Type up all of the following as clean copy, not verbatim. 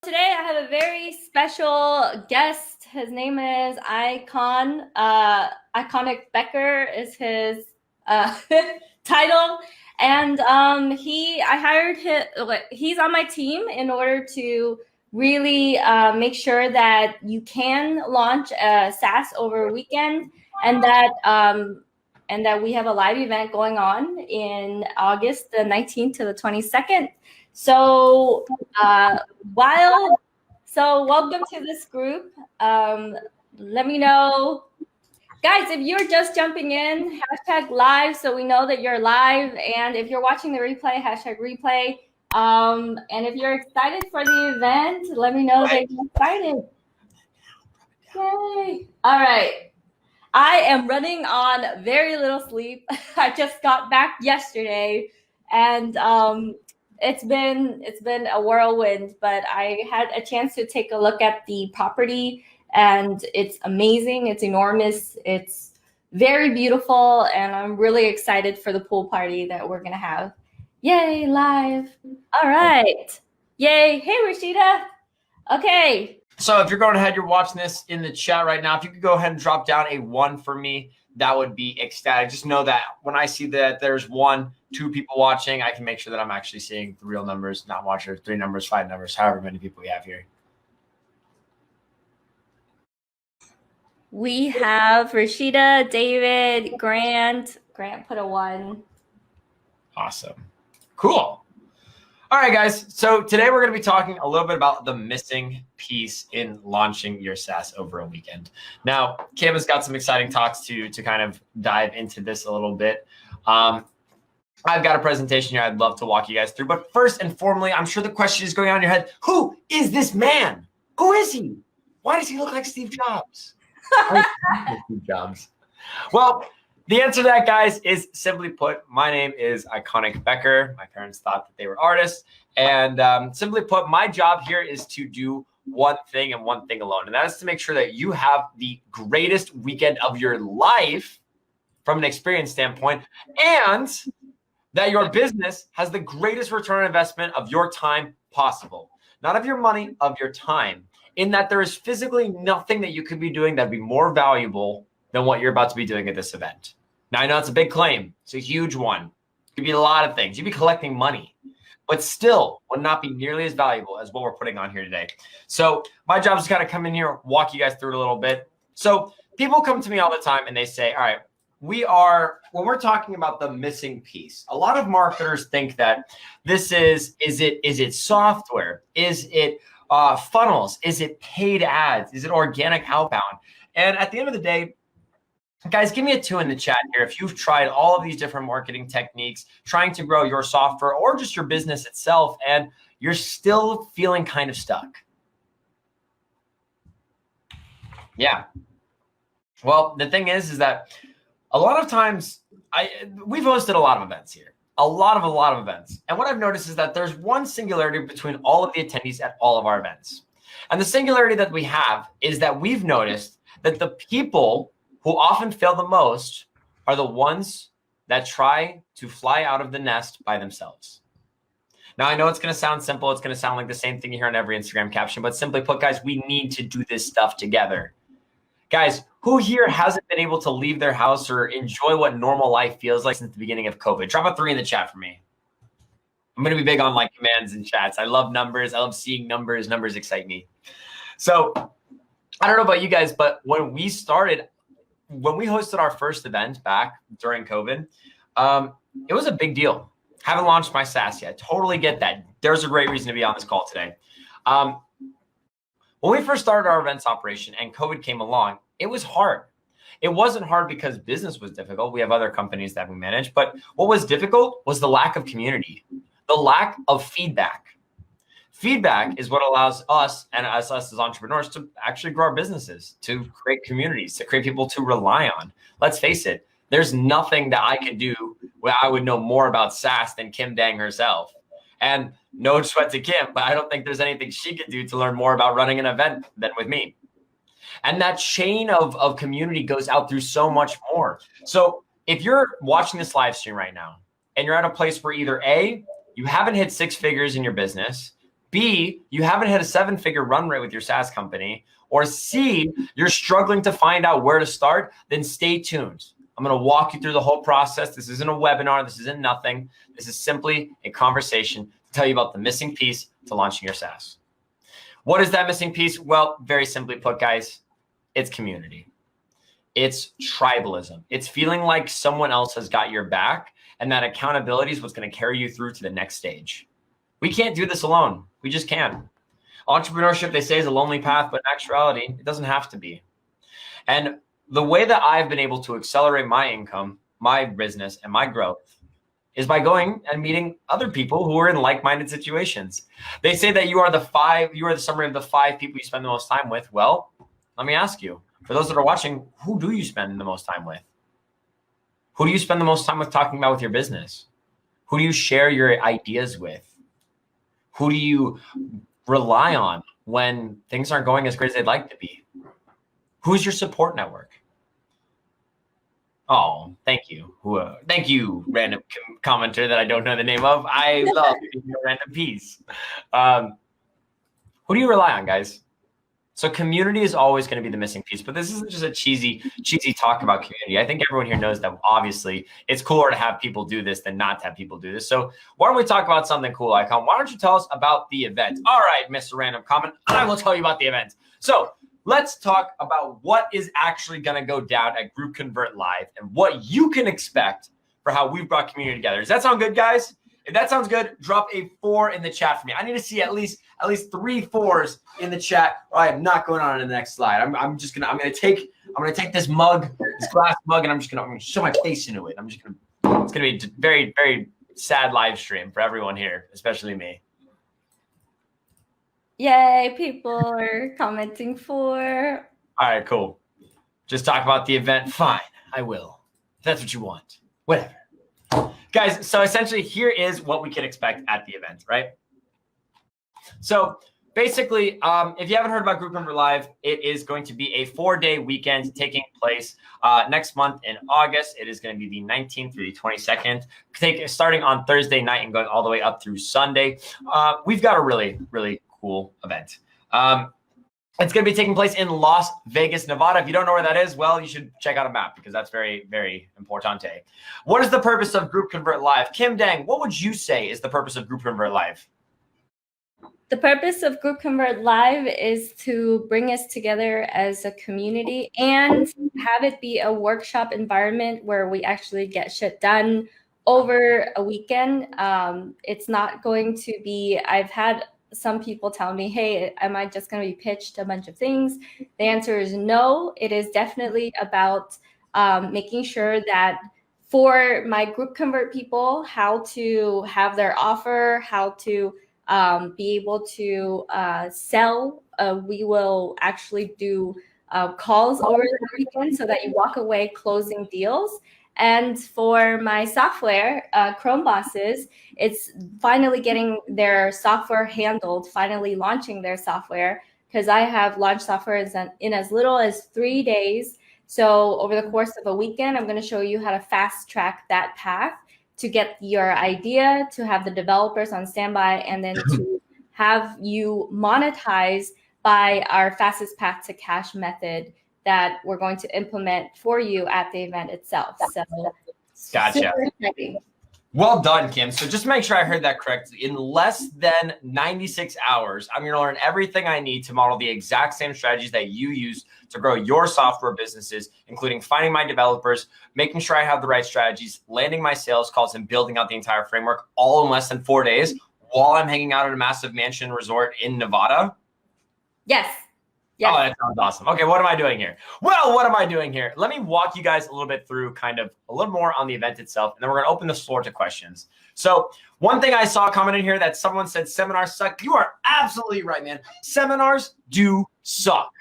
Today I have a very special guest. His name is iconicbecker is his title, and I hired him. He's on my team in order to really make sure that you can launch a SaaS over a weekend, and that we have a live event going on in August the 19th to the 22nd. So welcome to this group. Let me know, guys, if you're just jumping in, #live so we know that you're live. And if you're watching the replay, #replay. And if you're excited for the event, let me know that you're excited. Yay. All right. I am running on very little sleep. I just got back yesterday, and it's been a whirlwind, but I had a chance to take a look at the property, and it's amazing. It's enormous. It's very beautiful, and I'm really excited for the pool party that we're gonna have. Yay, live. All right. Yay. Hey, Rashida. Okay. So if you're going ahead, you're watching this in the chat right now, if you could go ahead and drop down a 1 for me, that would be ecstatic. Just know that when I see that there's 1, 2 people watching, I can make sure that I'm actually seeing the real numbers, not watchers, 3 numbers, 5 numbers, however many people we have here. We have Rashida, David, Grant. Grant put a 1. Awesome. Cool. All right, guys. So today we're going to be talking a little bit about the missing piece in launching your SaaS over a weekend. Now, Kim has got some exciting talks to kind of dive into this a little bit. I've got a presentation here I'd love to walk you guys through. But first and foremost, I'm sure the question is going on in your head. Who is this man? Who is he? Why does he look like Steve Jobs? Steve Jobs. Well, the answer to that, guys, is simply put, my name is iconicbecker. My parents thought that they were artists. And simply put, my job here is to do one thing and one thing alone. And that is to make sure that you have the greatest weekend of your life from an experience standpoint, and that your business has the greatest return on investment of your time possible. Not of your money, of your time. In that there is physically nothing that you could be doing that'd be more valuable than what you're about to be doing at this event. Now, I know it's a big claim. It's a huge one. It could be a lot of things. You'd be collecting money, but still would not be nearly as valuable as what we're putting on here today. So my job is to kind of come in here, walk you guys through it a little bit. So people come to me all the time and they say, all right, when we're talking about the missing piece, a lot of marketers think that this is it software? Is it funnels? Is it paid ads? Is it organic outbound? And at the end of the day, guys, give me a 2 in the chat here if you've tried all of these different marketing techniques, trying to grow your software or just your business itself, and you're still feeling kind of stuck. Yeah. Well, the thing is that a lot of times we've hosted a lot of events here, a lot of events. And what I've noticed is that there's one singularity between all of the attendees at all of our events. And the singularity that we have is that we've noticed that the people who often fail the most are the ones that try to fly out of the nest by themselves. Now, I know it's going to sound simple. It's going to sound like the same thing you hear on every Instagram caption, but simply put, guys, we need to do this stuff together. Guys, who here hasn't been able to leave their house or enjoy what normal life feels like since the beginning of COVID? Drop a 3 in the chat for me. I'm going to be big on like commands and chats. I love numbers. I love seeing numbers. Numbers excite me. So I don't know about you guys, but when we hosted our first event back during COVID, it was a big deal. Haven't launched my SaaS yet. Totally get that. There's a great reason to be on this call today. When we first started our events operation and COVID came along, it was hard. It wasn't hard because business was difficult. We have other companies that we manage, but what was difficult was the lack of community, the lack of feedback. Feedback is what allows us and us as entrepreneurs to actually grow our businesses, to create communities, to create people to rely on. Let's face it, there's nothing that I could do where I would know more about SaaS than Kim Dang herself. And no sweat to Kim, but I don't think there's anything she could do to learn more about running an event than with me. And that chain of community goes out through so much more. So if you're watching this live stream right now and you're at a place where either A, you haven't hit 6 figures in your business, B, you haven't hit a 7-figure run rate with your SaaS company, or C, you're struggling to find out where to start, then stay tuned. I'm going to walk you through the whole process. This isn't a webinar. This isn't nothing. This is simply a conversation to tell you about the missing piece to launching your SaaS. What is that missing piece? Well, very simply put, guys, it's community. It's tribalism. It's feeling like someone else has got your back, and that accountability is what's going to carry you through to the next stage. We can't do this alone. We just can't. Entrepreneurship, they say, is a lonely path, but in actuality, it doesn't have to be. And the way that I've been able to accelerate my income, my business, and my growth is by going and meeting other people who are in like-minded situations. They say that you are the summary of the 5 people you spend the most time with. Well, let me ask you, for those that are watching, who do you spend the most time with? Who do you spend the most time with talking about with your business? Who do you share your ideas with? Who do you rely on when things aren't going as great as they'd like to be? Who's your support network? Oh, thank you. Thank you, random commenter that I don't know the name of. I love your random piece. Who do you rely on, guys? So community is always going to be the missing piece, but this isn't just a cheesy talk about community. I think everyone here knows that obviously it's cooler to have people do this than not to have people do this. So why don't we talk about something cool, Icon? Why don't you tell us about the event? All right, Mr. Random Comment, I will tell you about the event. So let's talk about what is actually going to go down at GroupConvert Live and what you can expect for how we've brought community together. Does that sound good, guys? If that sounds good, drop a 4 in the chat for me. I need to see at least 3 4s in the chat, or I am not going on to the next slide. I'm gonna take this mug, this glass mug, and I'm gonna show my face into it. It's gonna be a very, very sad live stream for everyone here, especially me. Yay, people are commenting 4. All right, cool. Just talk about the event. Fine, I will. If that's what you want. Whatever. Guys, so essentially here is what we can expect at the event, right? So basically, if you haven't heard about GroupConvert Live, it is going to be a 4-day weekend taking place next month in August. It is going to be the 19th through the 22nd, starting on Thursday night and going all the way up through Sunday. We've got a really, really cool event. It's going to be taking place in Las Vegas, Nevada. If you don't know where that is, well, you should check out a map because that's very, very importante. What is the purpose of GroupConvert Live? Kim Dang, what would you say is the purpose of GroupConvert Live? The purpose of GroupConvert Live is to bring us together as a community and have it be a workshop environment where we actually get shit done over a weekend. It's not going to be, I've had some people tell me, hey, am I just going to be pitched a bunch of things? The answer is no. It is definitely about making sure that for my GroupConvert people, how to have their offer, how to be able to sell. We will actually do calls over the weekend so that you walk away closing deals. And for my software, Chrome bosses, it's finally getting their software handled, finally launching their software, because I have launched software in as little as 3 days. So over the course of a weekend, I'm going to show you how to fast track that path to get your idea, to have the developers on standby, and then to have you monetize by our fastest path to cash method that we're going to implement for you at the event itself. So gotcha. Super exciting. Well done, Kim. So just to make sure I heard that correctly, in less than 96 hours, I'm going to learn everything I need to model the exact same strategies that you use to grow your software businesses, including finding my developers, making sure I have the right strategies, landing my sales calls, and building out the entire framework all in less than 4 days while I'm hanging out at a massive mansion resort in Nevada. Yes. Yes. Oh, that sounds awesome. Okay, what am I doing here? Well, what am I doing here? Let me walk you guys a little bit through kind of a little more on the event itself, and then we're going to open the floor to questions. So one thing I saw commented here that someone said seminars suck. You are absolutely right, man. Seminars do suck.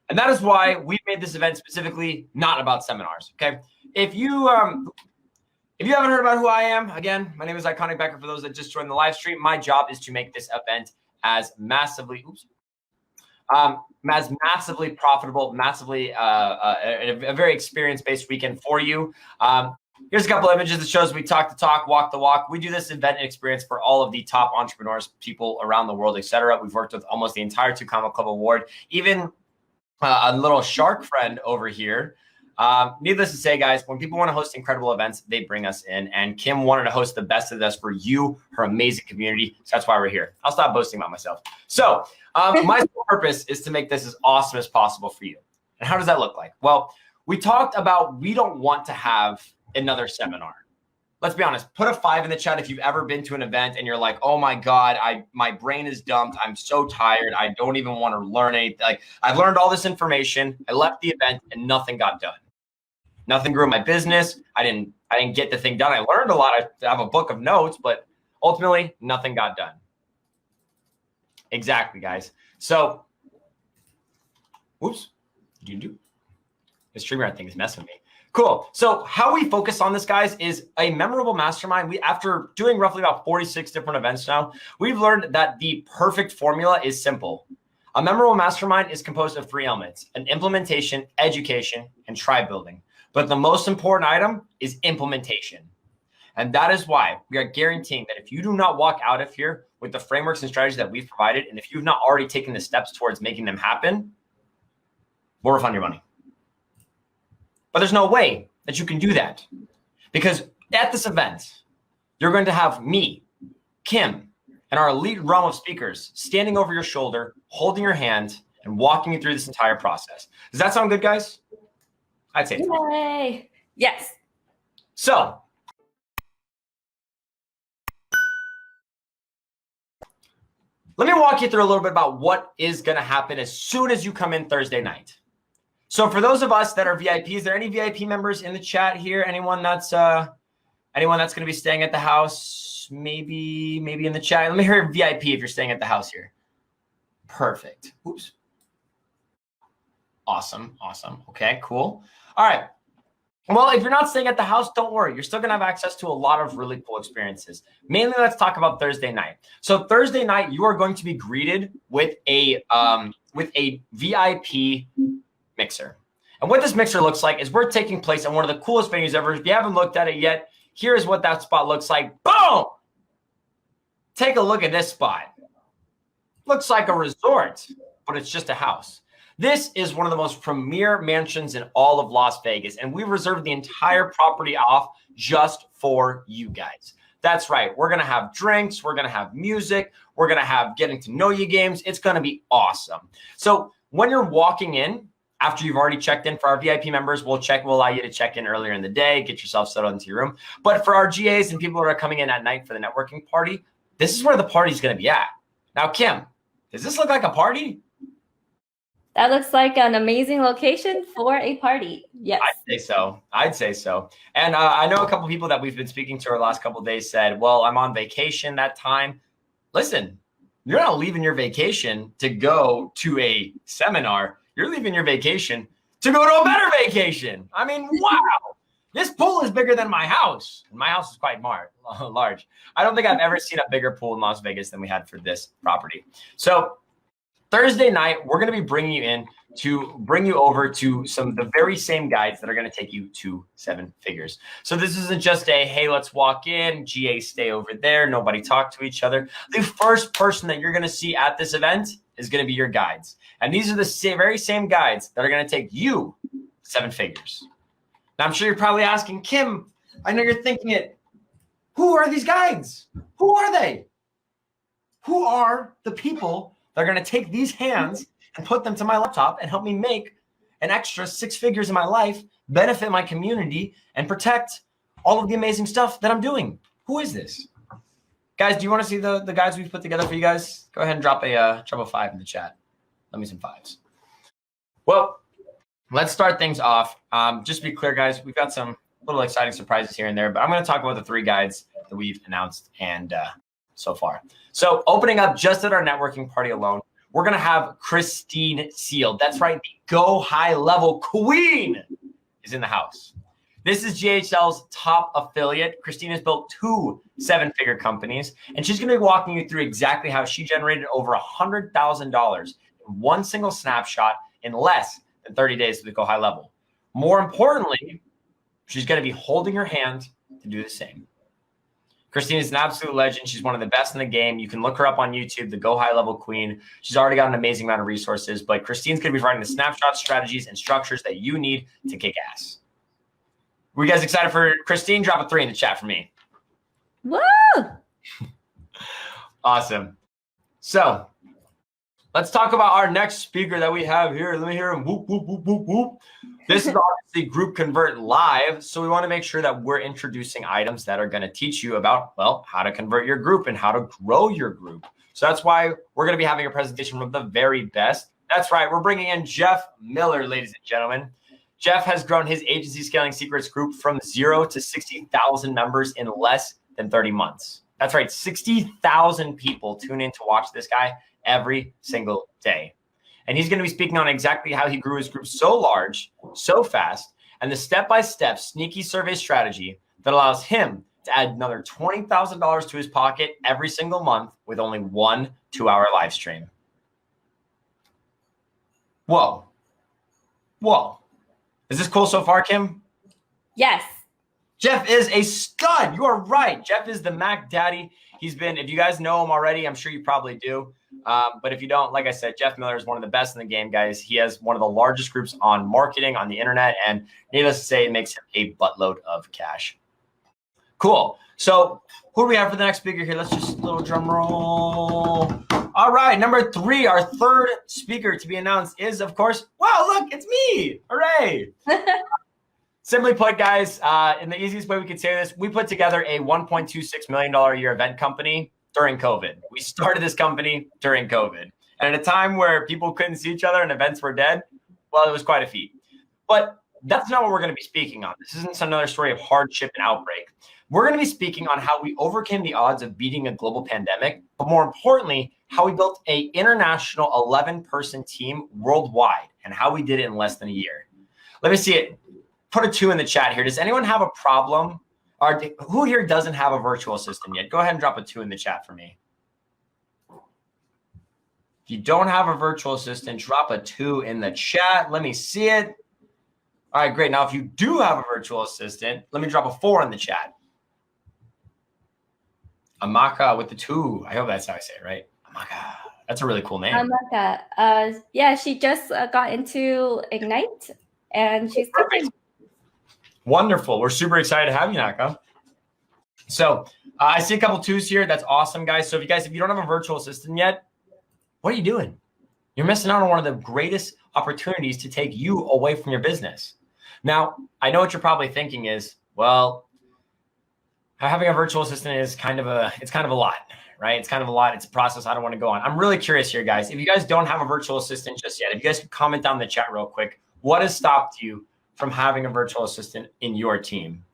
And that is why we made this event specifically not about seminars, okay? If you haven't heard about who I am, again, my name is iconicbecker. For those that just joined the live stream, my job is to make this event as massively profitable, massively a very experience-based weekend for you. Here's a couple images that shows we talk the talk, walk the walk. We do this event experience for all of the top entrepreneurs, people around the world, etc. We've worked with almost the entire Two Comma Club Award, even a little shark friend over here. Needless to say, guys, when people want to host incredible events, they bring us in. And Kim wanted to host the best of the best for you, her amazing community. So that's why we're here. I'll stop boasting about myself. So my sole purpose is to make this as awesome as possible for you. And how does that look like? Well, we talked about we don't want to have another seminar. Let's be honest, put a 5 in the chat if you've ever been to an event and you're like, oh my God, my brain is dumped. I'm so tired. I don't even want to learn anything. Like, I've learned all this information. I left the event and nothing got done. Nothing grew in my business. I didn't get the thing done. I learned a lot. I have a book of notes, but ultimately nothing got done. Exactly, guys. So, whoops, this StreamYard thing is messing with me. Cool. So how we focus on this, guys, is a memorable mastermind. After doing roughly about 46 different events now, we've learned that the perfect formula is simple. A memorable mastermind is composed of 3 elements: an implementation, education, and tribe building. But the most important item is implementation. And that is why we are guaranteeing that if you do not walk out of here with the frameworks and strategies that we've provided, and if you've not already taken the steps towards making them happen, we'll refund your money. But there's no way that you can do that, because at this event, you're going to have me, Kim, and our elite realm of speakers standing over your shoulder, holding your hand, and walking you through this entire process. Does that sound good, guys? I'd say so. Yay. Yes. So, let me walk you through a little bit about what is going to happen as soon as you come in Thursday night. So for those of us that are VIPs, are there any VIP members in the chat here? Anyone that's going to be staying at the house? Maybe in the chat. Let me hear VIP if you're staying at the house here. Perfect. Oops. Awesome. Okay, cool. All right. Well, if you're not staying at the house, don't worry. You're still going to have access to a lot of really cool experiences. Mainly, let's talk about Thursday night. So Thursday night, you are going to be greeted with a VIP mixer. And what this mixer looks like is we're taking place in one of the coolest venues ever. If you haven't looked at it yet, here's what that spot looks like. Boom! Take a look at this spot. Looks like a resort, but it's just a house. This is one of the most premier mansions in all of Las Vegas, and we reserved the entire property off just for you guys. That's right. We're going to have drinks. We're going to have music. We're going to have getting to know you games. It's going to be awesome. So when you're walking in, after you've already checked in, for our VIP members, we'll allow you to check in earlier in the day, get yourself settled into your room. But for our GAs and people that are coming in at night for the networking party, this is where the party's going to be at. Now, Kim, does this look like a party? That looks like an amazing location for a party. Yes. I'd say so. And I know a couple people that we've been speaking to our last couple of days said, well, I'm on vacation that time. Listen, you're not leaving your vacation to go to a seminar. You're leaving your vacation to go to a better vacation. I mean, wow. This pool is bigger than my house. And my house is quite large. I don't think I've ever seen a bigger pool in Las Vegas than we had for this property. So Thursday night, we're going to be bringing you in to bring you over to some of the very same guides that are going to take you to 7 figures. So this isn't just a, hey, let's walk in, GA stay over there, nobody talk to each other. The first person that you're going to see at this event is going to be your guides. And these are the very same guides that are going to take you 7 figures. Now, I'm sure you're probably asking, Kim, I know you're thinking it. Who are these guides? Who are they? Who are the people that are going to take these hands and put them to my laptop and help me make an extra 6 figures in my life, benefit my community, and protect all of the amazing stuff that I'm doing? Who is this? Guys, do you want to see the guides we've put together for you guys? Go ahead and drop a 5 in the chat. Let me some 5s. Well, let's start things off. Just to be clear, guys, we've got some little exciting surprises here and there, but I'm going to talk about the 3 guides that we've announced and so far. So opening up just at our networking party alone, we're going to have Christine Seal. That's right. The Go High Level Queen is in the house. This is GHL's top affiliate. Christine has built 2 7-figure companies, and she's going to be walking you through exactly how she generated over $100,000 in one single snapshot in less than 30 days to the Go High Level. More importantly, She's going to be holding your hand to do the same. Christine is an absolute legend. She's one of the best in the game. You can look her up on YouTube, the Go High Level Queen. She's already got an amazing amount of resources, but Christine's going to be providing the snapshots, strategies, and structures that you need to kick ass. Were you guys excited for Christine? Drop a 3 in the chat for me. Woo! Awesome. So let's talk about our next speaker that we have here. Let me hear him. Whoop, whoop, whoop, whoop, whoop. This is obviously GroupConvert Live. So we want to make sure that we're introducing items that are going to teach you about, well, how to convert your group and how to grow your group. So that's why we're going to be having a presentation from the very best. That's right. We're bringing in Jeff Miller, ladies and gentlemen. Jeff has grown his agency scaling secrets group from 0 to 60,000 members in less than 30 months. That's right. 60,000 people tune in to watch this guy every single day. And he's going to be speaking on exactly how he grew his group so large, so fast, and the step-by-step sneaky survey strategy that allows him to add another $20,000 to his pocket every single month with only 1 2-hour live stream. Whoa. Whoa. Is this cool so far, Kim? Yes. Jeff is a stud. You are right. Jeff is the Mac Daddy. He's been, if you guys know him already, I'm sure you probably do. But if you don't, like I said, Jeff Miller is one of the best in the game, guys. He has one of the largest groups on marketing on the internet, and needless to say, it makes him a buttload of cash. Cool. So who do we have for the next speaker here? Let's just little drum roll. All right, number 3, our third speaker to be announced is, of course, wow, look, it's me. Hooray. Simply put, guys, in the easiest way we could say this, we put together a $1.26 million a year event company during COVID. We started this company during COVID. And at a time where people couldn't see each other and events were dead, well, it was quite a feat. But that's not what we're going to be speaking on. This isn't another story of hardship and outbreak. We're going to be speaking on how we overcame the odds of beating a global pandemic, but more importantly, how we built an international 11-person team worldwide and how we did it in less than a year. Let me see it. Put a 2 in the chat here. Does anyone have a problem? Or who here doesn't have a virtual assistant yet? Go ahead and drop a 2 in the chat for me. If you don't have a virtual assistant, drop a 2 in the chat. Let me see it. All right, great. Now, if you do have a virtual assistant, let me drop a 4 in the chat. Amaka with the 2. I hope that's how I say it, right? Amaka. That's a really cool name. Amaka. Yeah, she just got into Ignite, and she's perfect. Wonderful. We're super excited to have you, Naka. So I see a couple 2s here. That's awesome, guys. So if you don't have a virtual assistant yet, what are you doing? You're missing out on one of the greatest opportunities to take you away from your business. Now, I know what you're probably thinking is, well, having a virtual assistant is kind of a lot, right? It's kind of a lot. It's a process I don't want to go on. I'm really curious here, guys. If you guys don't have a virtual assistant just yet, if you guys could comment down in the chat real quick, what has stopped you from having a virtual assistant in your team?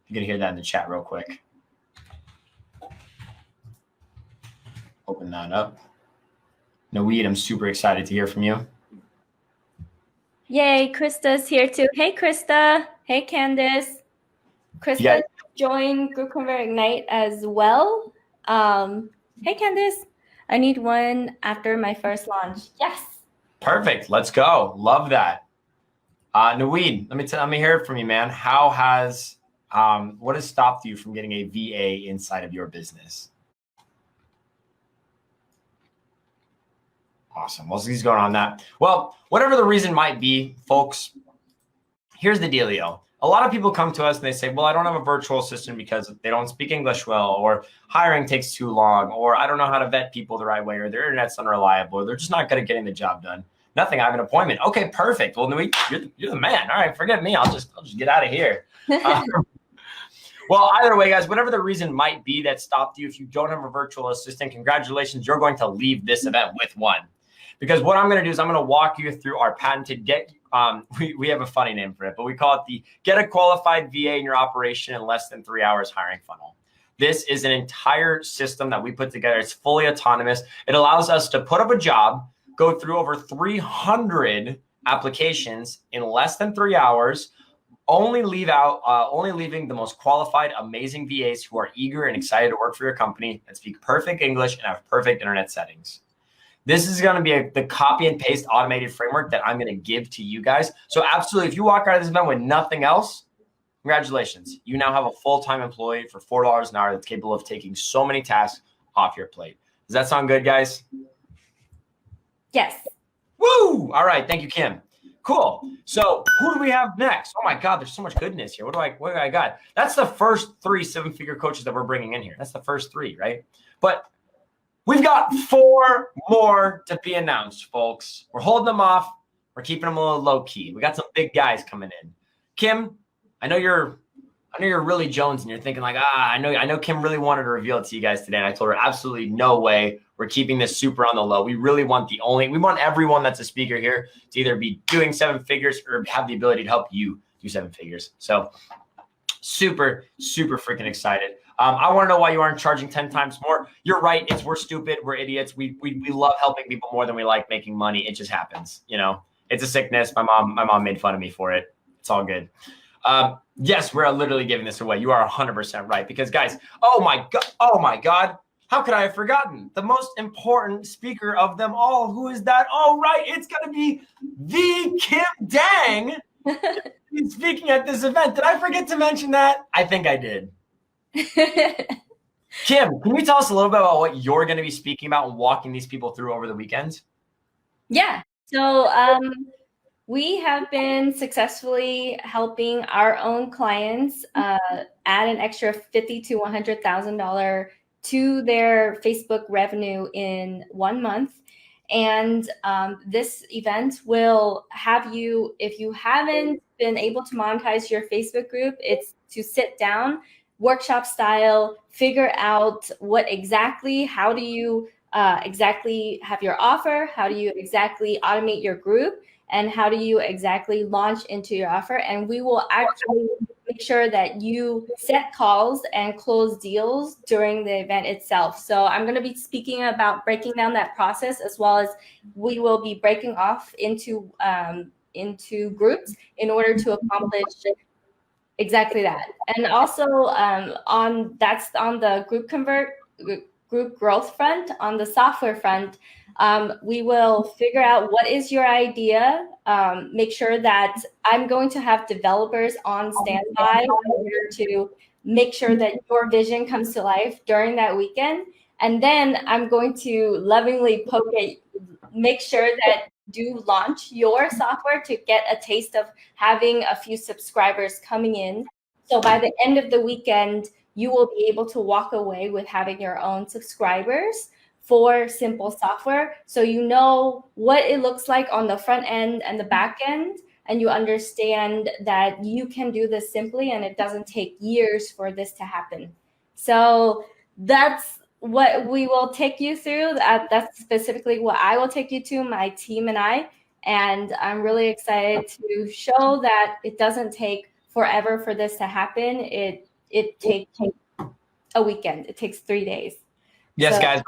You can hear that in the chat real quick. Open that up. Noeed, I'm super excited to hear from you. Yay, Krista's here too. Hey, Krista. Hey, Candice. Krista joined GroupConvert Ignite as well. Hey, Candice. I need one after my first launch. Yes. Perfect. Let's go. Love that. Noeed, let me hear it from you, man. How has what has stopped you from getting a VA inside of your business? Awesome. Well, he's going on that. Well, whatever the reason might be, folks, here's the dealio. A lot of people come to us and they say, well, I don't have a virtual assistant because they don't speak English well, or hiring takes too long, or I don't know how to vet people the right way, or their internet's unreliable, or they're just not good at getting the job done. Nothing. I have an appointment. Okay, perfect. Well, you're the man. All right, forget me. I'll just get out of here. Well, either way, guys, whatever the reason might be that stopped you, if you don't have a virtual assistant, congratulations. You're going to leave this event with one. Because what I'm going to do is I'm going to walk you through our patented we have a funny name for it, but we call it the Get a Qualified VA in Your Operation in Less Than 3 Hours hiring funnel. This is an entire system that we put together. It's fully autonomous. It allows us to put up a job, go through over 300 applications in less than 3 hours, only leaving the most qualified, amazing VAs who are eager and excited to work for your company and speak perfect English and have perfect internet settings. This is going to be the copy and paste automated framework that I'm going to give to you guys. So absolutely, if you walk out of this event with nothing else, congratulations. You now have a full-time employee for $4 an hour that's capable of taking so many tasks off your plate. Does that sound good, guys? Yes. Woo! All right. Thank you, Kim. Cool. So who do we have next? Oh my God, there's so much goodness here. What do I got? That's the first 3 7-figure coaches that we're bringing in here. That's the first 3, right? But we've got 4 more to be announced, folks. We're holding them off. We're keeping them a little low key. We got some big guys coming in. Kim, I know you're really Jones and you're thinking like, I know Kim really wanted to reveal it to you guys today. And I told her absolutely no way. We're keeping this super on the low. We really want we want everyone that's a speaker here to either be doing 7 figures or have the ability to help you do 7 figures. So super, super freaking excited. I want to know why you aren't charging 10 times more. You're right. We're stupid. We're idiots. We love helping people more than we like making money. It just happens. You know, it's a sickness. My mom made fun of me for it. It's all good. Yes, we're literally giving this away. You are 100% right. Because guys, oh my God. How could I have forgotten the most important speaker of them all? Who is that? Oh, right. It's going to be the Kim Dang speaking at this event. Did I forget to mention that? I think I did. Kim, can you tell us a little bit about what you're going to be speaking about and walking these people through over the weekend? Yeah. So we have been successfully helping our own clients add an extra $50,000 to $100,000 to their Facebook revenue in 1 month. And this event will have you, if you haven't been able to monetize your Facebook group, it's to sit down, workshop style, figure out how do you exactly have your offer, how do you exactly automate your group, and how do you exactly launch into your offer. And we will actually make sure that you set calls and close deals during the event itself. So I'm going to be speaking about breaking down that process, as well as we will be breaking off into groups in order to accomplish exactly that. And also that's on the group growth front. On the software front, we will figure out what is your idea, make sure that I'm going to have developers on standby in order to make sure that your vision comes to life during that weekend. And then I'm going to lovingly make sure that do launch your software to get a taste of having a few subscribers coming in. So by the end of the weekend, you will be able to walk away with having your own subscribers for simple software. So you know what it looks like on the front end and the back end, and you understand that you can do this simply and it doesn't take years for this to happen. So that's what we will take you through. That's specifically what I will take you to, my team and I. And I'm really excited to show that it doesn't take forever for this to happen. It takes a weekend. It takes 3 days. Yes, guys.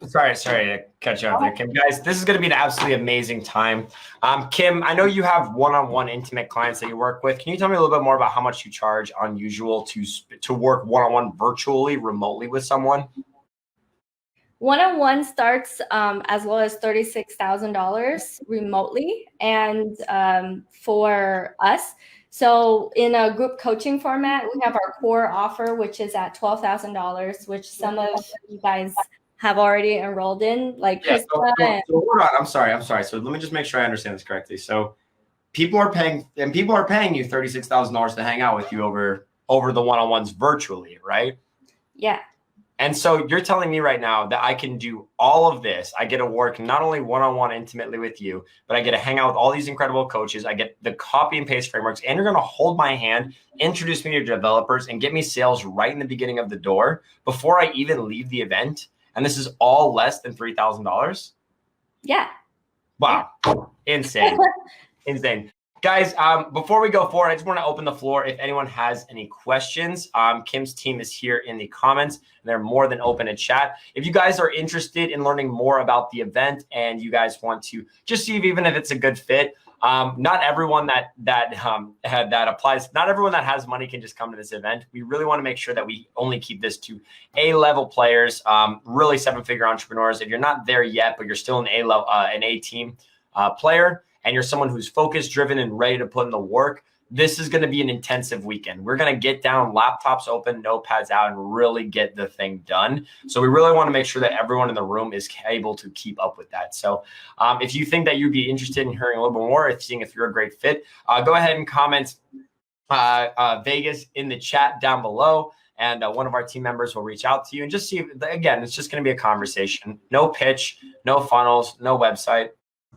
Sorry to cut you off there, Kim. Guys, this is going to be an absolutely amazing time. Kim, I know you have one-on-one intimate clients that you work with. Can you tell me a little bit more about how much you charge unusual to work one-on-one virtually, remotely with someone? One-on-one starts as low as $36,000 remotely, and for us. So in a group coaching format, we have our core offer, which is at $12,000, which some of you guys have already enrolled in, like yeah, so hold on. I'm sorry. So let me just make sure I understand this correctly. So people are paying you $36,000 to hang out with you over the one-on-ones virtually, right? Yeah. And so you're telling me right now that I can do all of this. I get to work not only one-on-one intimately with you, but I get to hang out with all these incredible coaches. I get the copy and paste frameworks, and you're going to hold my hand, introduce me to developers, and get me sales right in the beginning of the door before I even leave the event. And this is all less than $3,000? Yeah. Wow. Insane. Insane. Guys, before we go forward, I just want to open the floor. If anyone has any questions, Kim's team is here in the comments, and they're more than open to chat. If you guys are interested in learning more about the event and you guys want to just see even if it's a good fit, not everyone that applies, not everyone that has money can just come to this event. We really want to make sure that we only keep this to A-level players, really 7-figure entrepreneurs. If you're not there yet, but you're still an A-level, an A-team player, and you're someone who's focused, driven, and ready to put in the work this is going to be an intensive weekend. We're going to get down, laptops open, notepads out, and really get the thing done. So we really want to make sure that everyone in the room is able to keep up with that. So if you think that you'd be interested in hearing a little bit more, seeing if you're a great fit, go ahead and comment Vegas in the chat down below. And one of our team members will reach out to you and just see, again, it's just going to be a conversation. No pitch, no funnels, no website.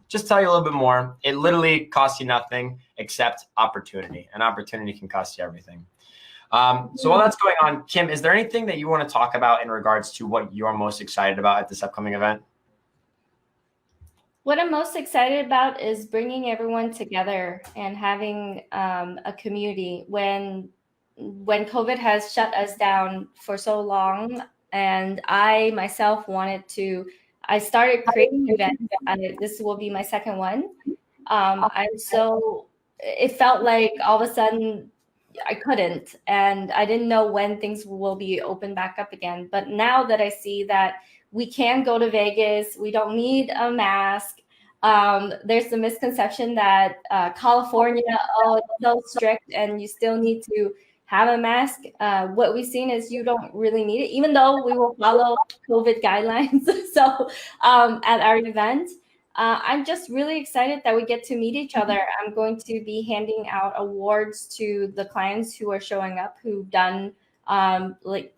Just tell you a little bit more. It literally costs you nothing except opportunity. And opportunity can cost you everything. So while that's going on, Kim, is there anything that you want to talk about in regards to what you're most excited about at this upcoming event? What I'm most excited about is bringing everyone together and having a community. When COVID has shut us down for so long, and I myself I started creating events. This will be my second one. It felt like all of a sudden I couldn't, and I didn't know when things will be open back up again. But now that I see that we can go to Vegas, we don't need a mask. There's the misconception that California, oh, it's so strict and you still need to have a mask. What we've seen is you don't really need it, even though we will follow COVID guidelines. So at our event, I'm just really excited that we get to meet each other. I'm going to be handing out awards to the clients who are showing up, who've done like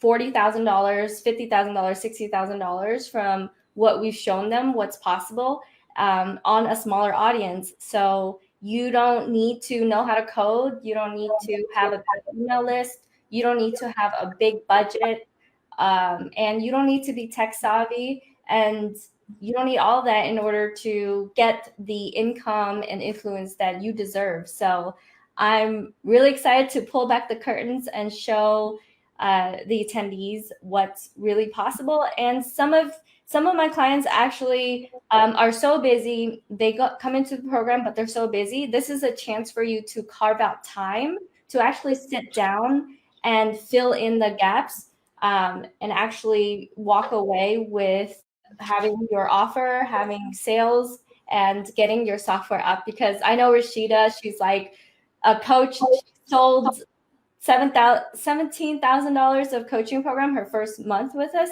$40,000, $50,000, $60,000 from what we've shown them, what's possible on a smaller audience. So you don't need to know how to code. You don't need to have a email list. You don't need to have a big budget. And you don't need to be tech savvy. And you don't need all that in order to get the income and influence that you deserve. So I'm really excited to pull back the curtains and show the attendees what's really possible. And some of my clients actually are so busy. They come into the program, but they're so busy. This is a chance for you to carve out time to actually sit down and fill in the gaps and actually walk away with having your offer, having sales, and getting your software up. Because I know Rashida, she's like a coach, sold $17,000 of coaching program her first month with us.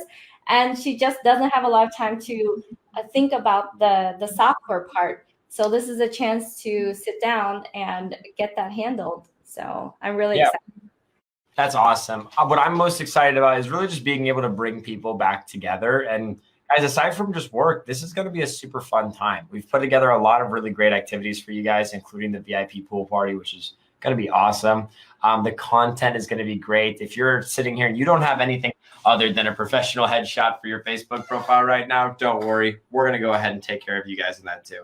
And she just doesn't have a lot of time to think about the software part. So this is a chance to sit down and get that handled. So I'm really excited. That's awesome. What I'm most excited about is really just being able to bring people back together. And guys, aside from just work, this is going to be a super fun time. We've put together a lot of really great activities for you guys, including the VIP pool party, which is going to be awesome. The content is going to be great. If you're sitting here and you don't have anything other than a professional headshot for your Facebook profile right now, don't worry. We're going to go ahead and take care of you guys in that too.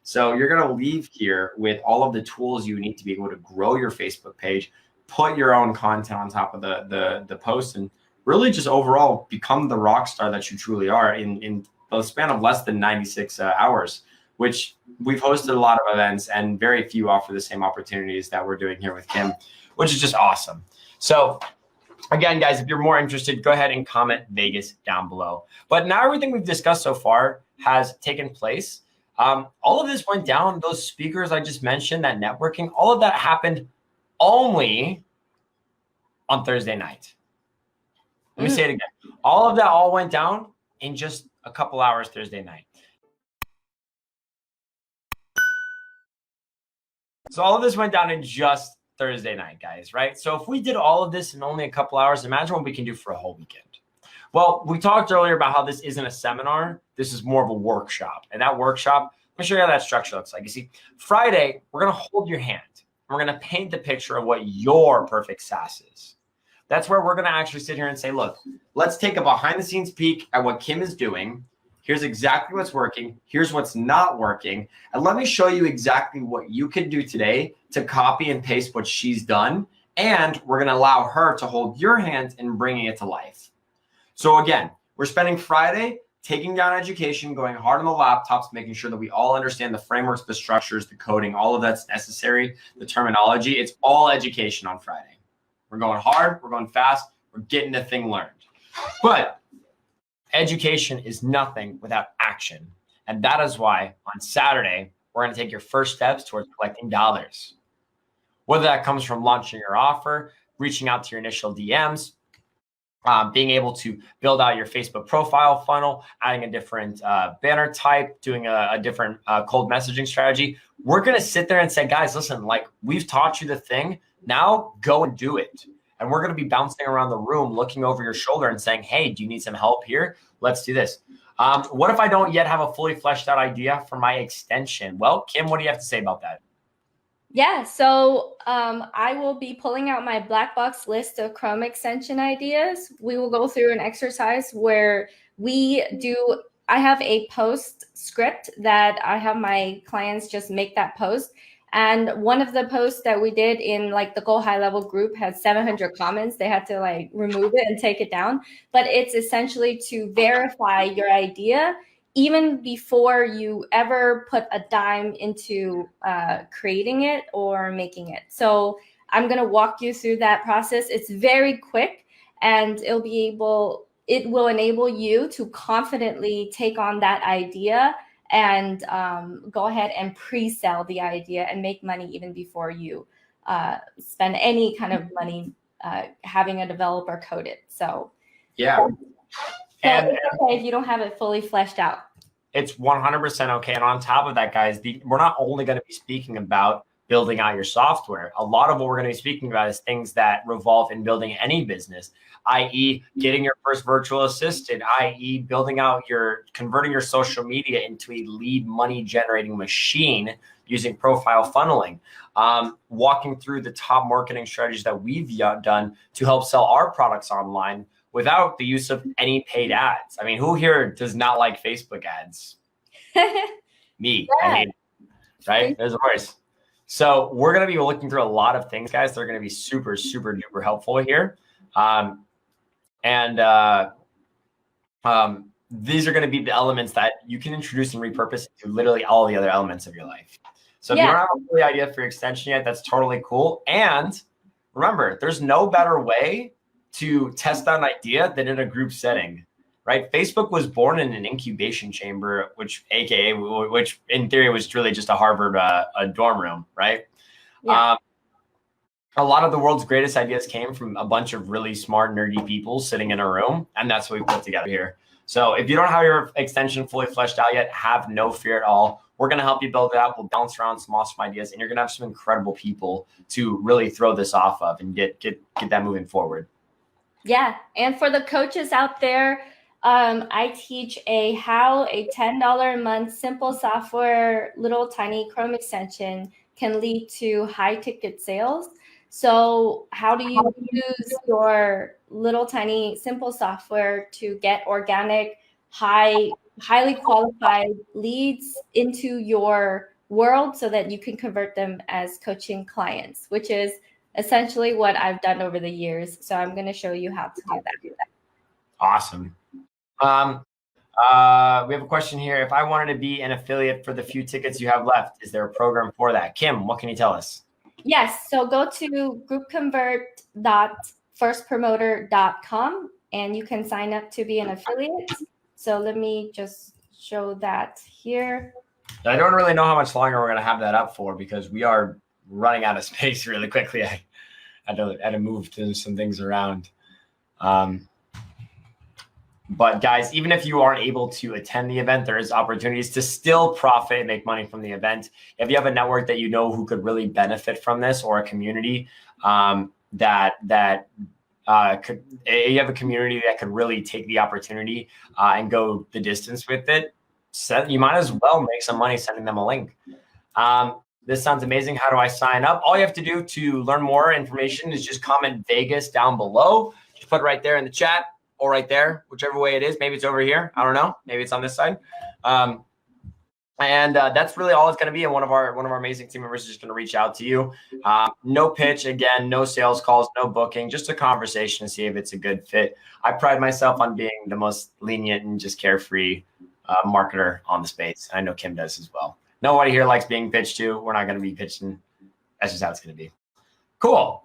So you're going to leave here with all of the tools you need to be able to grow your Facebook page, put your own content on top of the post, and really just overall become the rock star that you truly are in the span of less than 96 hours, which we've hosted a lot of events and very few offer the same opportunities that we're doing here with Kim, which is just awesome. So again, guys, if you're more interested, go ahead and comment Vegas down below. But now everything we've discussed so far has taken place. All of this went down. Those speakers I just mentioned, that networking, all of that happened only on Thursday night. Let me say it again. All of that all went down in just a couple hours Thursday night. So all of this went down in just Thursday night, guys, right? So if we did all of this in only a couple hours, imagine what we can do for a whole weekend. Well, we talked earlier about how this isn't a seminar. This is more of a workshop. And that workshop, let me show you how that structure looks like. You see, Friday, we're going to hold your hand. We're going to paint the picture of what your perfect SaaS is. That's where we're going to actually sit here and say, look, let's take a behind the scenes peek at what Kim is doing. Here's exactly what's working. Here's what's not working. And let me show you exactly what you can do today to copy and paste what she's done. And we're going to allow her to hold your hand and bringing it to life. So again, we're spending Friday taking down education, going hard on the laptops, making sure that we all understand the frameworks, the structures, the coding, all of that's necessary, the terminology. It's all education on Friday. We're going hard. We're going fast. We're getting the thing learned. But education is nothing without action. And that is why on Saturday, we're going to take your first steps towards collecting dollars. whether that comes from launching your offer, reaching out to your initial DMs, being able to build out your Facebook profile funnel, adding a different banner type, doing a different cold messaging strategy. We're going to sit there and say, guys, listen, like we've taught you the thing. Now go and do it. And we're going to be bouncing around the room, looking over your shoulder and saying, hey, do you need some help here? Let's do this. What if I don't yet have a fully fleshed out idea for my extension? Well, Kim, what do you have to say about that? Yeah, so I will be pulling out my black box list of Chrome extension ideas. We will go through an exercise where I have a post script that I have my clients just make that post. And one of the posts that we did in like the Go High Level group had 700 comments. They had to like remove it and take it down. But it's essentially to verify your idea even before you ever put a dime into creating it or making it. So I'm going to walk you through that process. It's very quick, and it will enable you to confidently take on that idea and go ahead and pre-sell the idea and make money even before you spend any kind of money having a developer code it. So yeah. And it's okay if you don't have it fully fleshed out. It's 100% okay. And on top of that, guys, we're not only going to be speaking about building out your software. A lot of what we're going to be speaking about is things that revolve in building any business, i.e. getting your first virtual assistant, i.e. converting your social media into a lead money generating machine using profile funneling, walking through the top marketing strategies that we've done to help sell our products online without the use of any paid ads. I mean, who here does not like Facebook ads? Me, yeah. I hate it, right? There's a voice. So we're going to be looking through a lot of things, guys. They're going to be super, super duper helpful here. These are going to be the elements that you can introduce and repurpose to literally all the other elements of your life. So if you don't have a fully idea for your extension yet, that's totally cool. And remember, there's no better way to test out an idea than in a group setting, right? Facebook was born in an incubation chamber, which in theory was really just a Harvard a dorm room, right? Yeah. A lot of the world's greatest ideas came from a bunch of really smart, nerdy people sitting in a room, and that's what we put together here. So if you don't have your extension fully fleshed out yet, have no fear at all. We're going to help you build it out. We'll bounce around some awesome ideas, and you're going to have some incredible people to really throw this off of and get that moving forward. Yeah, and for the coaches out there, I teach how a $10 a month simple software, little tiny Chrome extension can lead to high ticket sales. So how do you use your little tiny simple software to get organic, highly qualified leads into your world so that you can convert them as coaching clients, which is essentially what I've done over the years. So I'm going to show you how to do that. Awesome. We have a question here. If I wanted to be an affiliate for the few tickets you have left, is there a program for that? Kim, what can you tell us? Yes. So go to groupconvert.firstpromoter.com and you can sign up to be an affiliate. So let me just show that here. I don't really know how much longer we're going to have that up for because we are running out of space really quickly. I had to move some things around. But guys, even if you aren't able to attend the event, there is opportunities to still profit and make money from the event. If you have a network that you know who could really benefit from this, or a community you have a community that could really take the opportunity and go the distance with it, you might as well make some money sending them a link. This sounds amazing. How do I sign up? All you have to do to learn more information is just comment Vegas down below. Just put it right there in the chat or right there, whichever way it is. Maybe it's over here. I don't know. Maybe it's on this side. That's really all it's going to be. And one of our amazing team members is just going to reach out to you. No pitch, again, no sales calls, no booking, just a conversation to see if it's a good fit. I pride myself on being the most lenient and just carefree marketer on the space. I know Kim does as well. Nobody here likes being pitched to. We're not going to be pitching. That's just how it's going to be. Cool.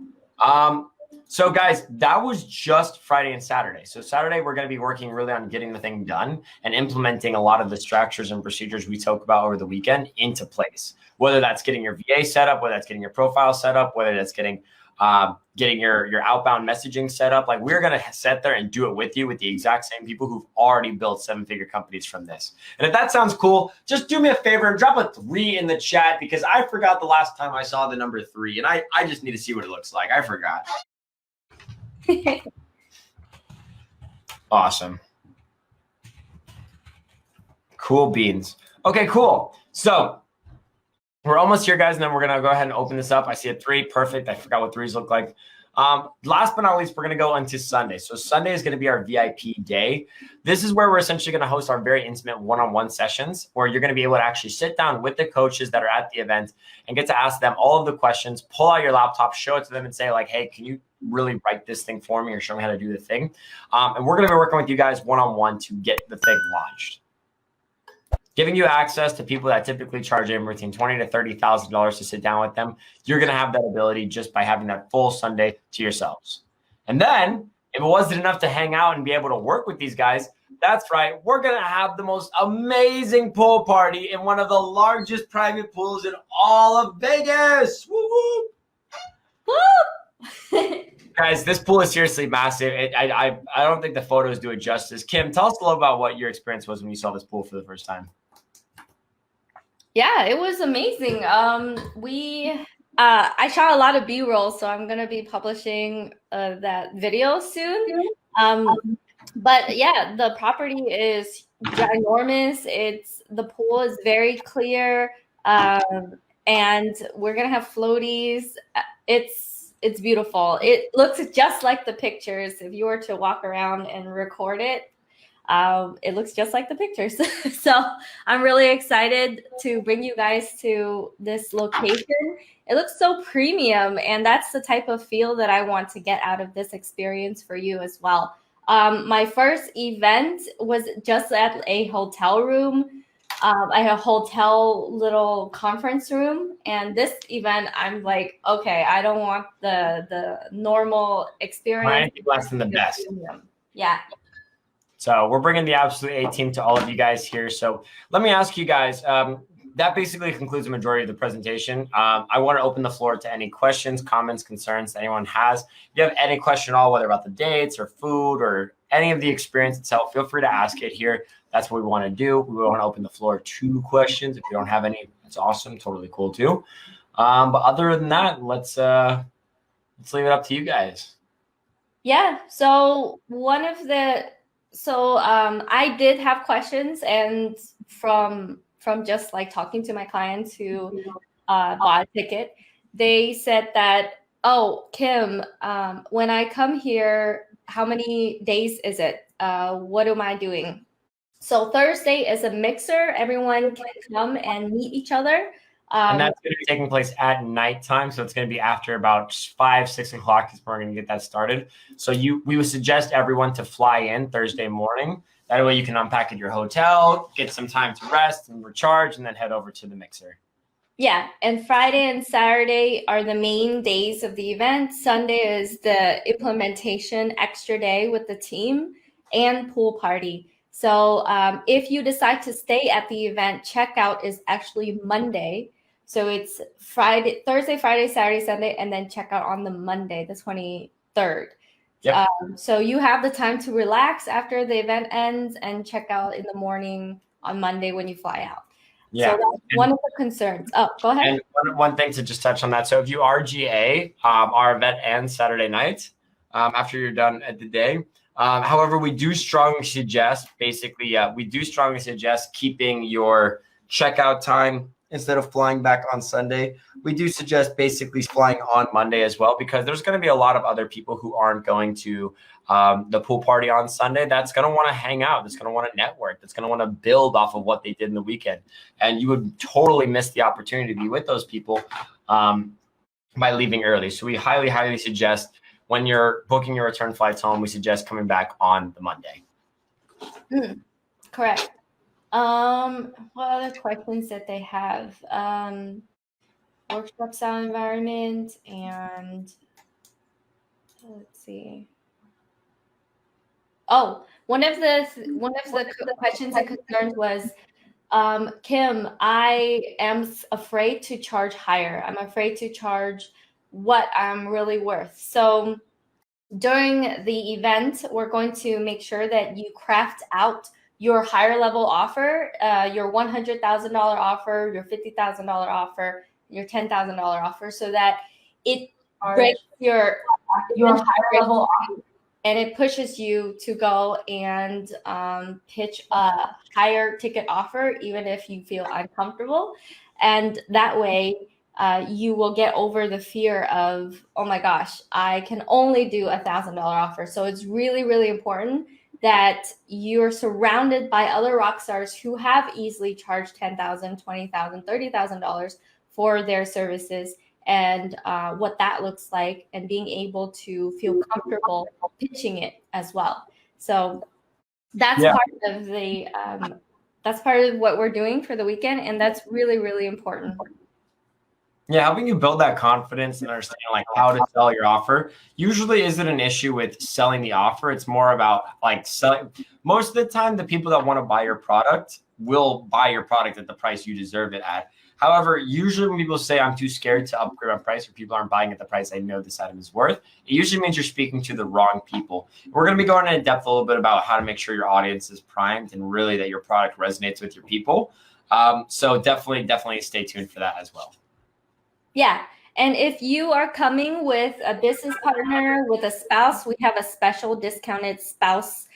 So guys, that was just Friday and Saturday. So Saturday, we're going to be working really on getting the thing done and implementing a lot of the structures and procedures we talked about over the weekend into place. Whether that's getting your VA set up, whether that's getting your profile set up, whether that's getting your outbound messaging set up. Like, we're going to sit there and do it with you, with the exact same people who've already built 7-figure companies from this. And if that sounds cool, just do me a favor and drop a 3 in the chat, because I forgot the last time I saw the number 3, and I just need to see what it looks like. I forgot. Awesome. Cool beans. Okay, cool. So we're almost here, guys, and then we're going to go ahead and open this up. I see a 3. Perfect. I forgot what 3s look like. Last but not least, we're going to go into Sunday. So Sunday is going to be our VIP day. This is where we're essentially going to host our very intimate one-on-one sessions, where you're going to be able to actually sit down with the coaches that are at the event and get to ask them all of the questions, pull out your laptop, show it to them and say, like, hey, can you really write this thing for me, or show me how to do the thing? And we're going to be working with you guys one-on-one to get the thing launched, giving you access to people that typically charge anywhere between $20,000 to $30,000 to sit down with them. You're going to have that ability just by having that full Sunday to yourselves. And then, if it wasn't enough to hang out and be able to work with these guys, that's right, we're going to have the most amazing pool party in one of the largest private pools in all of Vegas. Woo woo! Woo! Guys, this pool is seriously massive. I don't think the photos do it justice. Kim, tell us a little about what your experience was when you saw this pool for the first time. Yeah, it was amazing. I shot a lot of B-roll, so I'm gonna be publishing that video soon. But yeah, the property is ginormous. The pool is very clear, and we're gonna have floaties. It's beautiful. It looks just like the pictures. If you were to walk around and record it, it looks just like the pictures. So I'm really excited to bring you guys to this location. It looks so premium, and that's the type of feel that I want to get out of this experience for you as well. My first event was just at a hotel room. I had a hotel little conference room, and this event, I'm like, okay, I don't want the normal experience. Right? Less than the best. Yeah. So we're bringing the absolute A team to all of you guys here. So let me ask you guys, that basically concludes the majority of the presentation. I want to open the floor to any questions, comments, concerns that anyone has. If you have any question at all, whether about the dates or food or any of the experience itself, feel free to ask it here. That's what we want to do. We want to open the floor to questions. If you don't have any, it's awesome. Totally cool too. But other than that, let's leave it up to you guys. Yeah. So I did have questions, and from just like talking to my clients who bought a ticket, they said that, oh, Kim, when I come here, how many days is it? What am I doing? So Thursday is a mixer. Everyone can come and meet each other. And that's going to be taking place at nighttime. So it's going to be after about 5, 6 o'clock is when we're going to get that started. So we would suggest everyone to fly in Thursday morning. That way you can unpack at your hotel, get some time to rest and recharge, and then head over to the mixer. Yeah, and Friday and Saturday are the main days of the event. Sunday is the implementation extra day with the team and pool party. So if you decide to stay at the event, checkout is actually Monday. So it's Thursday, Friday, Saturday, Sunday, and then checkout on the Monday, the 23rd. Yep. So you have the time to relax after the event ends and check out in the morning on Monday when you fly out. Yeah. So that's one of the concerns. Oh, go ahead. And one thing to just touch on that. So if you are GA, our event ends Saturday night after you're done at the day. However, we do strongly suggest keeping your checkout time instead of flying back on Sunday. We do suggest basically flying on Monday as well, because there's going to be a lot of other people who aren't going to the pool party on Sunday that's going to want to hang out, that's going to want to network, that's going to want to build off of what they did in the weekend. And you would totally miss the opportunity to be with those people by leaving early. So we highly, highly suggest, when you're booking your return flights home, we suggest coming back on the Monday. Correct. What other questions that they have? Workshop style environment and let's see. Oh, one of the questions and concerns was, Kim, I am afraid to charge higher. I'm afraid to charge what I'm really worth. So during the event, we're going to make sure that you craft out your higher level offer, your $100,000 offer, your $50,000 offer, your $10,000 offer, so that it breaks your higher level offer, and it pushes you to go and pitch a higher ticket offer, even if you feel uncomfortable. And that way, you will get over the fear of, oh my gosh, I can only do $1,000 offer. So it's really, really important that you're surrounded by other rock stars who have easily charged $10,000, $20,000, $30,000 for their services, and what that looks like, and being able to feel comfortable pitching it as well. So that's part of the that's part of what we're doing for the weekend, and that's really, really important. Yeah, helping you build that confidence and understanding like how to sell your offer usually isn't an issue with selling the offer. It's more about like selling. Most of the time, the people that want to buy your product will buy your product at the price you deserve it at. However, usually when people say I'm too scared to upgrade my price, or people aren't buying at the price I know this item is worth, it usually means you're speaking to the wrong people. We're going to be going in depth a little bit about how to make sure your audience is primed and really that your product resonates with your people. So definitely stay tuned for that as well. Yeah. And if you are coming with a business partner, with a spouse, we have a special discounted spouse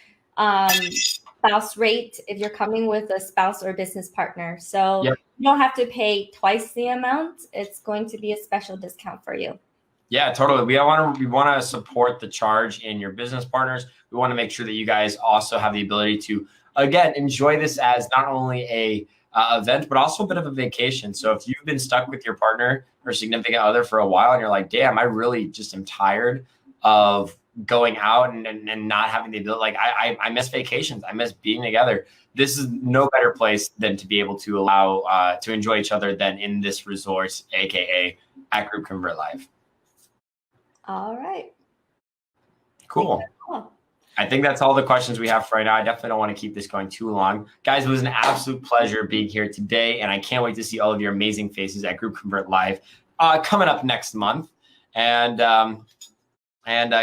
rate if you're coming with a spouse or business partner. So you don't have to pay twice the amount. It's going to be a special discount for you. Yeah, totally. We want to support the charge in your business partners. We want to make sure that you guys also have the ability to, again, enjoy this as not only a event, but also a bit of a vacation. So if you've been stuck with your partner or significant other for a while and you're like, damn, I really just am tired of going out and not having the ability, like I miss vacations. I miss being together. This is no better place than to be able to allow to enjoy each other than in this resort, AKA at GroupConvert Live. All right. Cool. I think that's all the questions we have for right now. I definitely don't want to keep this going too long. Guys, it was an absolute pleasure being here today, and I can't wait to see all of your amazing faces at GroupConvert Live coming up next month. And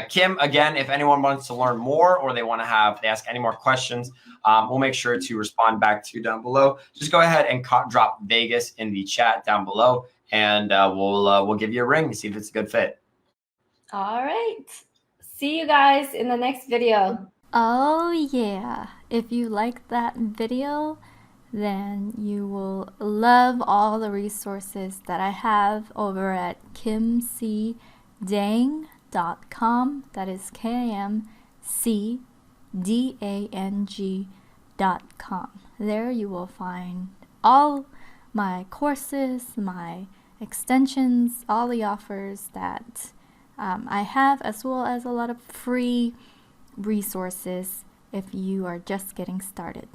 Kim, again, if anyone wants to learn more or they ask any more questions, we'll make sure to respond back to you down below. Just go ahead and drop Vegas in the chat down below, and we'll give you a ring to see if it's a good fit. All right. See you guys in the next video. Oh yeah, if you like that video, then you will love all the resources that I have over at kimcdang.com. That is KIMCDANG.com. There you will find all my courses, my extensions, all the offers that I have, as well as a lot of free resources if you are just getting started.